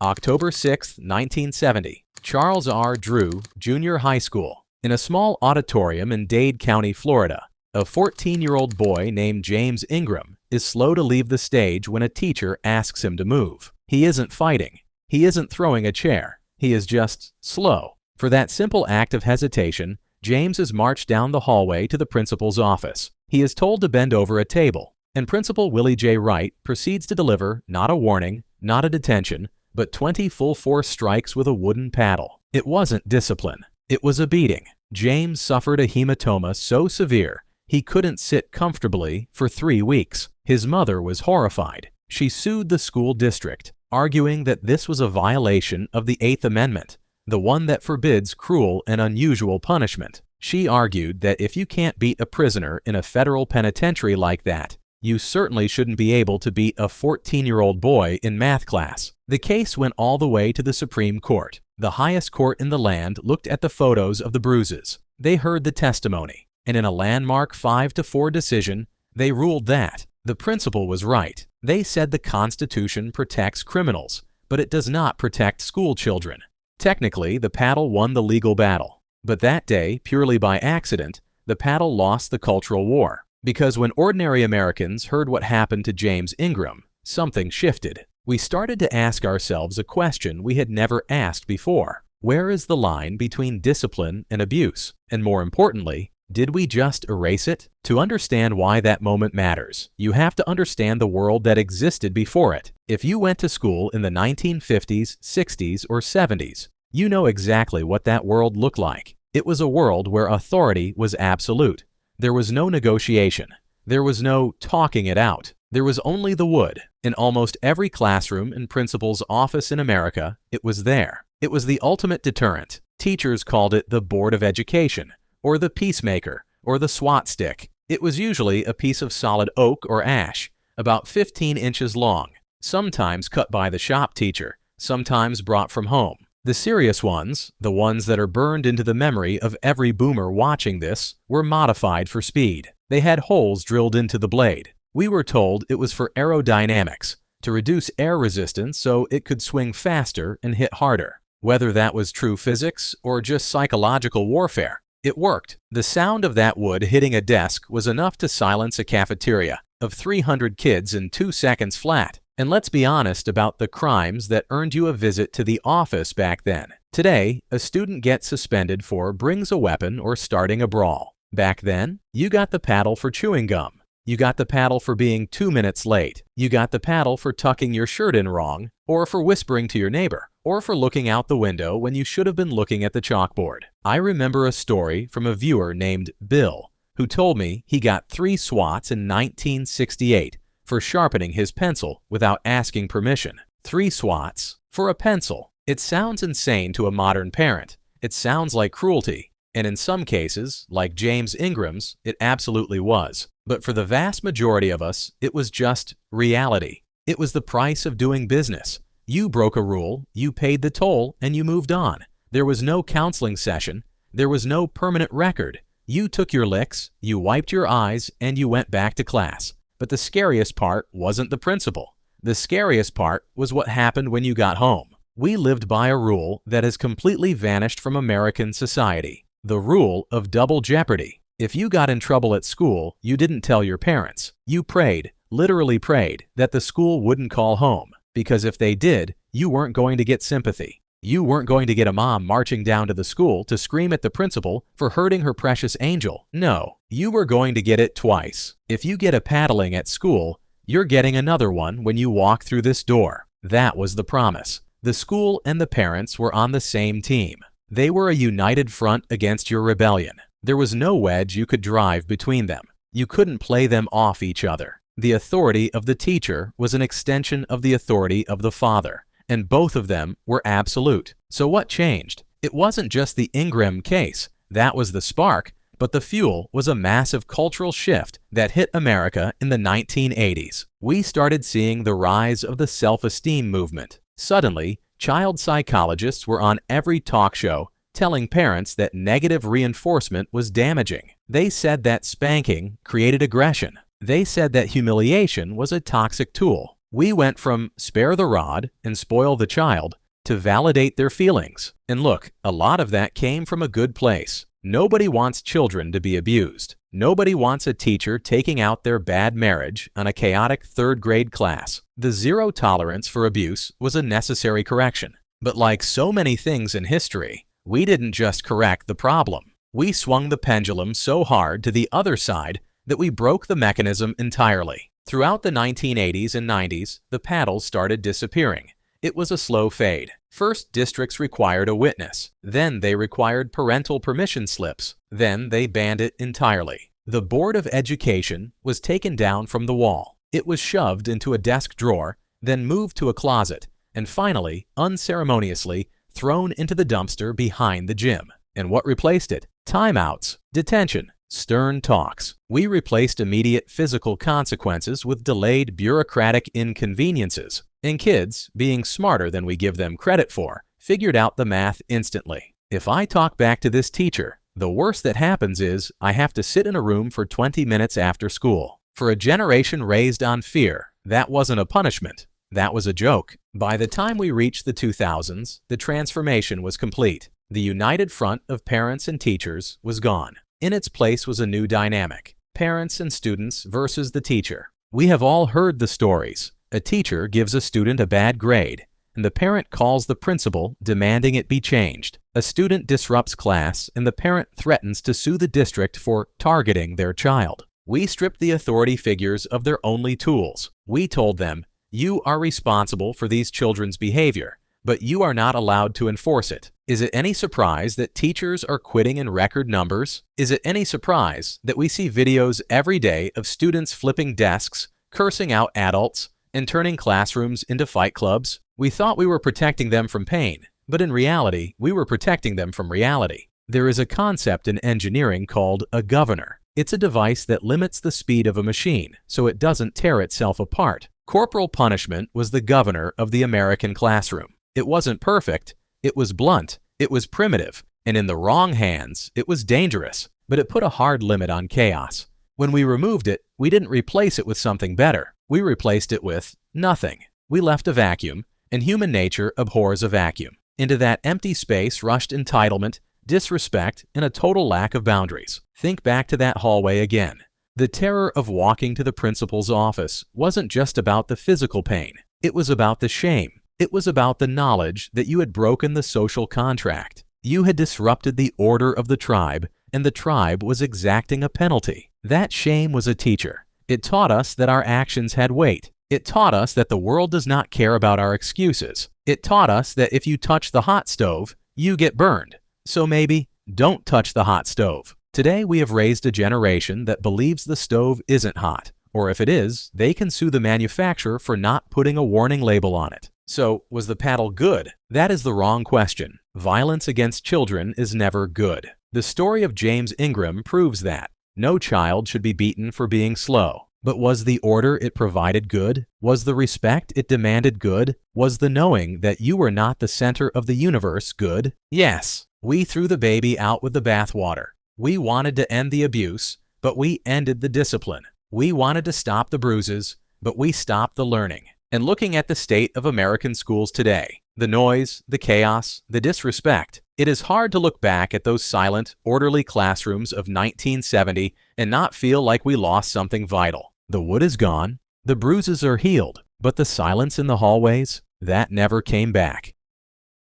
October 6, 1970, Charles R. Drew Junior High School. In a small auditorium in Dade County, Florida, a 14-year-old boy named James Ingram is slow to leave the stage when a teacher asks him to move. He isn't fighting. He isn't throwing a chair. He is just slow. For that simple act of hesitation, James is marched down the hallway to the principal's office. He is told to bend over a table, and Principal Willie J. Wright proceeds to deliver not a warning, not a detention, but 20 full-force strikes with a wooden paddle. It wasn't discipline. It was a beating. James suffered a hematoma so severe he couldn't sit comfortably for 3 weeks. His mother was horrified. She sued the school district, arguing that this was a violation of the Eighth Amendment, the one that forbids cruel and unusual punishment. She argued that if you can't beat a prisoner in a federal penitentiary like that, you certainly shouldn't be able to beat a 14-year-old boy in math class. The case went all the way to the Supreme Court. The highest court in the land looked at the photos of the bruises. They heard the testimony, and in a landmark 5-4 decision, they ruled that the principal was right. They said the Constitution protects criminals, but it does not protect school children. Technically, the paddle won the legal battle. But that day, purely by accident, the paddle lost the cultural war. Because when ordinary Americans heard what happened to James Ingram, something shifted. We started to ask ourselves a question we had never asked before. Where is the line between discipline and abuse? And more importantly, did we just erase it? To understand why that moment matters, you have to understand the world that existed before it. If you went to school in the 1950s, 60s, or 70s, you know exactly what that world looked like. It was a world where authority was absolute. There was no negotiation. There was no talking it out. There was only the wood. In almost every classroom and principal's office in America, it was there. It was the ultimate deterrent. Teachers called it the Board of Education, or the Peacemaker, or the SWAT stick. It was usually a piece of solid oak or ash, about 15 inches long, sometimes cut by the shop teacher, sometimes brought from home. The serious ones, the ones that are burned into the memory of every boomer watching this, were modified for speed. They had holes drilled into the blade. We were told it was for aerodynamics, to reduce air resistance so it could swing faster and hit harder. Whether that was true physics or just psychological warfare, it worked. The sound of that wood hitting a desk was enough to silence a cafeteria of 300 kids in 2 seconds flat. And let's be honest about the crimes that earned you a visit to the office back then. Today, a student gets suspended for brings a weapon or starting a brawl. Back then, you got the paddle for chewing gum. You got the paddle for being 2 minutes late. You got the paddle for tucking your shirt in wrong, or for whispering to your neighbor, or for looking out the window when you should have been looking at the chalkboard. I remember a story from a viewer named Bill, who told me he got 3 swats in 1968 for sharpening his pencil without asking permission. 3 swats for a pencil. It sounds insane to a modern parent. It sounds like cruelty. And in some cases, like James Ingram's, it absolutely was. But for the vast majority of us, it was just reality. It was the price of doing business. You broke a rule, you paid the toll, and you moved on. There was no counseling session. There was no permanent record. You took your licks, you wiped your eyes, and you went back to class. But the scariest part wasn't the principal. The scariest part was what happened when you got home. We lived by a rule that has completely vanished from American society. The rule of double jeopardy. If you got in trouble at school, you didn't tell your parents. You prayed, literally prayed, that the school wouldn't call home. Because if they did, you weren't going to get sympathy. You weren't going to get a mom marching down to the school to scream at the principal for hurting her precious angel. No, you were going to get it twice. If you get a paddling at school, you're getting another one when you walk through this door. That was the promise. The school and the parents were on the same team. They were a united front against your rebellion. There was no wedge you could drive between them. You couldn't play them off each other. The authority of the teacher was an extension of the authority of the father, and both of them were absolute. So what changed? It wasn't just the Ingram case. That was the spark, but the fuel was a massive cultural shift that hit America in the 1980s. We started seeing the rise of the self-esteem movement. Suddenly, child psychologists were on every talk show telling parents that negative reinforcement was damaging. They said that spanking created aggression. They said that humiliation was a toxic tool. We went from spare the rod and spoil the child to validate their feelings. And look, a lot of that came from a good place. Nobody wants children to be abused. Nobody wants a teacher taking out their bad marriage on a chaotic third-grade class. The zero tolerance for abuse was a necessary correction. But like so many things in history, we didn't just correct the problem. We swung the pendulum so hard to the other side that we broke the mechanism entirely. Throughout the 1980s and 90s, the paddles started disappearing. It was a slow fade. First, districts required a witness. Then they required parental permission slips. Then they banned it entirely. The Board of Education was taken down from the wall. It was shoved into a desk drawer, then moved to a closet, and finally, unceremoniously, thrown into the dumpster behind the gym. And what replaced it? Timeouts, detention, stern talks. We replaced immediate physical consequences with delayed bureaucratic inconveniences. And kids, being smarter than we give them credit for, figured out the math instantly. If I talk back to this teacher, the worst that happens is I have to sit in a room for 20 minutes after school. For a generation raised on fear, that wasn't a punishment. That was a joke. By the time we reached the 2000s, the transformation was complete. The united front of parents and teachers was gone. In its place was a new dynamic: parents and students versus the teacher. We have all heard the stories. A teacher gives a student a bad grade, and the parent calls the principal demanding it be changed. A student disrupts class, and the parent threatens to sue the district for targeting their child. We stripped the authority figures of their only tools. We told them, "You are responsible for these children's behavior, but you are not allowed to enforce it." Is it any surprise that teachers are quitting in record numbers? Is it any surprise that we see videos every day of students flipping desks, cursing out adults, and turning classrooms into fight clubs? We thought we were protecting them from pain, but in reality, we were protecting them from reality. There is a concept in engineering called a governor. It's a device that limits the speed of a machine so it doesn't tear itself apart. Corporal punishment was the governor of the American classroom. It wasn't perfect, it was blunt, it was primitive, and in the wrong hands, it was dangerous, but it put a hard limit on chaos. When we removed it, we didn't replace it with something better. We replaced it with nothing. We left a vacuum, and human nature abhors a vacuum. Into that empty space rushed entitlement, disrespect, and a total lack of boundaries. Think back to that hallway again. The terror of walking to the principal's office wasn't just about the physical pain. It was about the shame. It was about the knowledge that you had broken the social contract. You had disrupted the order of the tribe, and the tribe was exacting a penalty. That shame was a teacher. It taught us that our actions had weight. It taught us that the world does not care about our excuses. It taught us that if you touch the hot stove, you get burned. So maybe don't touch the hot stove. Today we have raised a generation that believes the stove isn't hot, or if it is, they can sue the manufacturer for not putting a warning label on it. So, was the paddle good? That is the wrong question. Violence against children is never good. The story of James Ingram proves that. No child should be beaten for being slow. But was the order it provided good? Was the respect it demanded good? Was the knowing that you were not the center of the universe good? Yes. We threw the baby out with the bathwater. We wanted to end the abuse, but we ended the discipline. We wanted to stop the bruises, but we stopped the learning. And looking at the state of American schools today, the noise, the chaos, the disrespect, it is hard to look back at those silent, orderly classrooms of 1970 and not feel like we lost something vital. The wood is gone, the bruises are healed, but the silence in the hallways, that never came back.